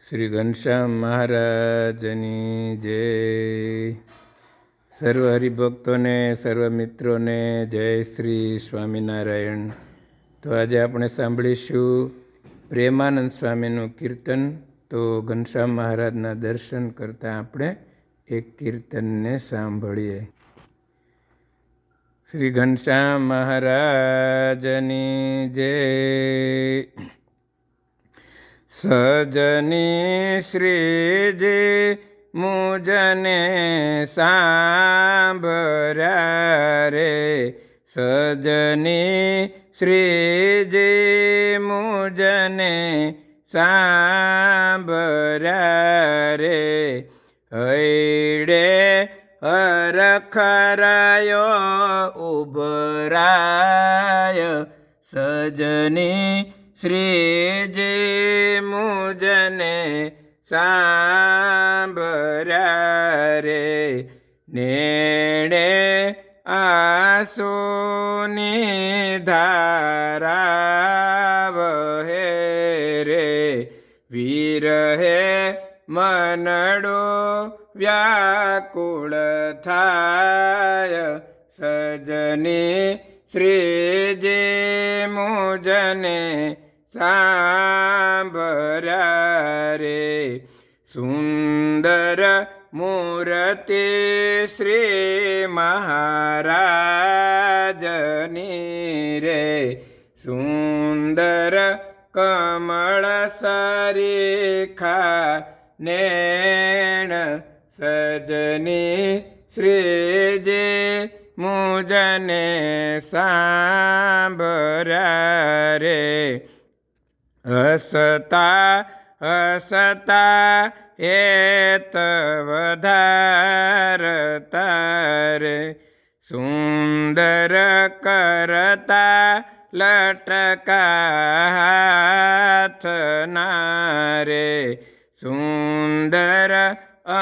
શ્રી ઘનશ્યામ મહારાજની જય. સર્વ હરિભક્તોને, સર્વ મિત્રોને જય શ્રી સ્વામિનારાયણ. તો આજે આપણે સાંભળીશું પ્રેમાનંદ સ્વામીનું કીર્તન. તો ઘનશ્યામ મહારાજના દર્શન કરતાં આપણે એક કીર્તનને સાંભળીએ. શ્રી ઘનશ્યામ મહારાજની જય. સજની શ્રીજી મુજને સાંભળ્યા રે, સજની શ્રીજી મુજને સાંભળ્યા રે. હૈડે હરખરાયો ઉભરાય, સજની શ્રીજી મુજને સાંભળ્યા રે. નેણે આંસુની ધારા વહે રે, વિરહે મનડું વ્યાકુળ થાય, સજની શ્રીજી મુજને સાંભળ્યા રે. સુંદર મૂર્તિ શ્રી મહારાજની રે, સુંદર કમળ સરીખા નેણ, સજની શ્રીજી મુજને સાંભળ્યા રે. હસતા હસતા હેત વધારતા રે, સુંદર કરતા લટકા હાથના રે, સુંદર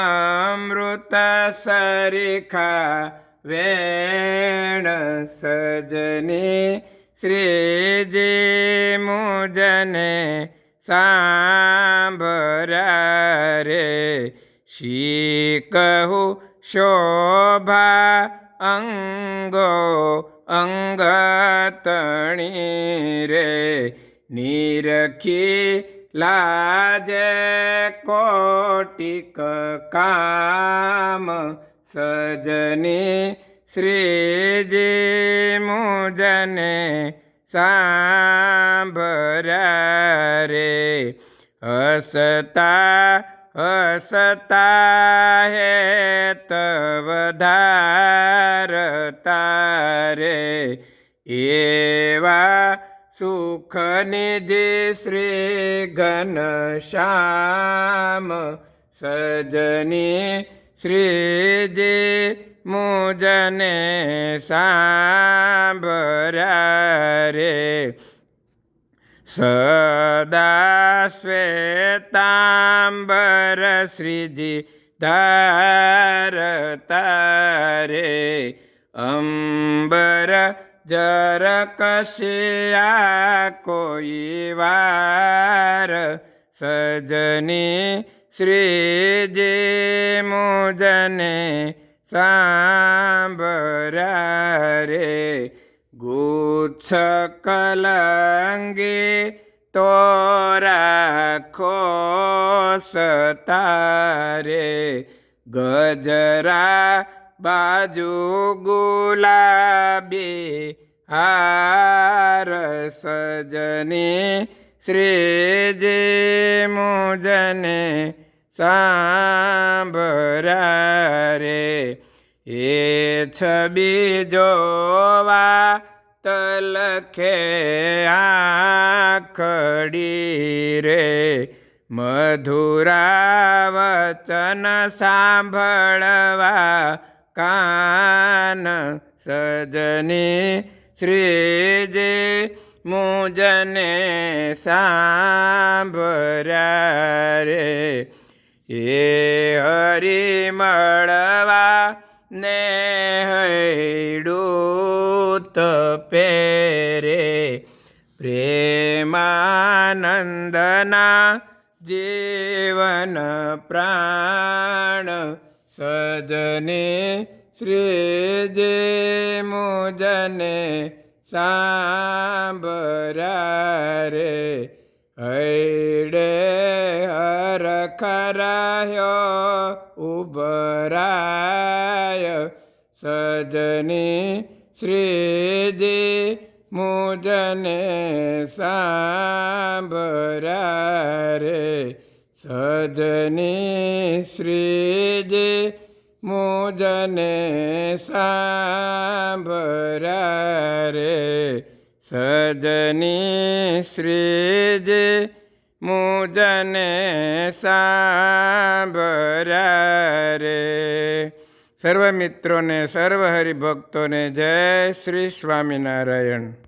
અમૃત સરીખા વેણ, સજની શ્રીજી મુજને સાંભળ્યા રે. શી કહું શોભા અંગો અંગતણી રે, નિરખી લાજે કોટિક કામ, સજની શ્રીજી મુજને સાંભળ્યા રે. હસતા હસતા હેત વધારતા રે, એવા સુખનિધિ શ્રી ઘનશ્યામ, સજની શ્રીજી મુજને સાંભળ્યા રે. સદા શ્વેતાંબર શ્રીજી ધારતા રે, અંબર જર કશિયા કોઈ વાર, સજની શ્રીજી મુજને સાંભળ્યા રે. ગુચ્છ કલંગી તો રાખો સતારે, ગજરા બાજુ ગુલાબી હાર, સજની શ્રીજી મુજને સાંભળ્યા રે. એ છબી જોવા તલખે આંખડી રે, મધુરા વચન સાંભળવા કાન, સજની શ્રીજી મુજને સાંભળ્યા રે. એ હરિ મળવા ને હૈડૂત પેરે, પ્રેમાનંદના જીવન પ્રાણ સજને શ્રીજી મુજને સાંભળ્યા રે હૈડે હરખરાયો ઉભરાય સજની શ્રીજી મુજને સાંભળ્યા રે સજની શ્રીજી મુજને સાંભળ્યા રે સજની શ્રીજી મુજને સાંભળ્યા રે. સર્વ મિત્રોને સર્વ હરિભક્તોને જય શ્રી સ્વામિનારાયણ.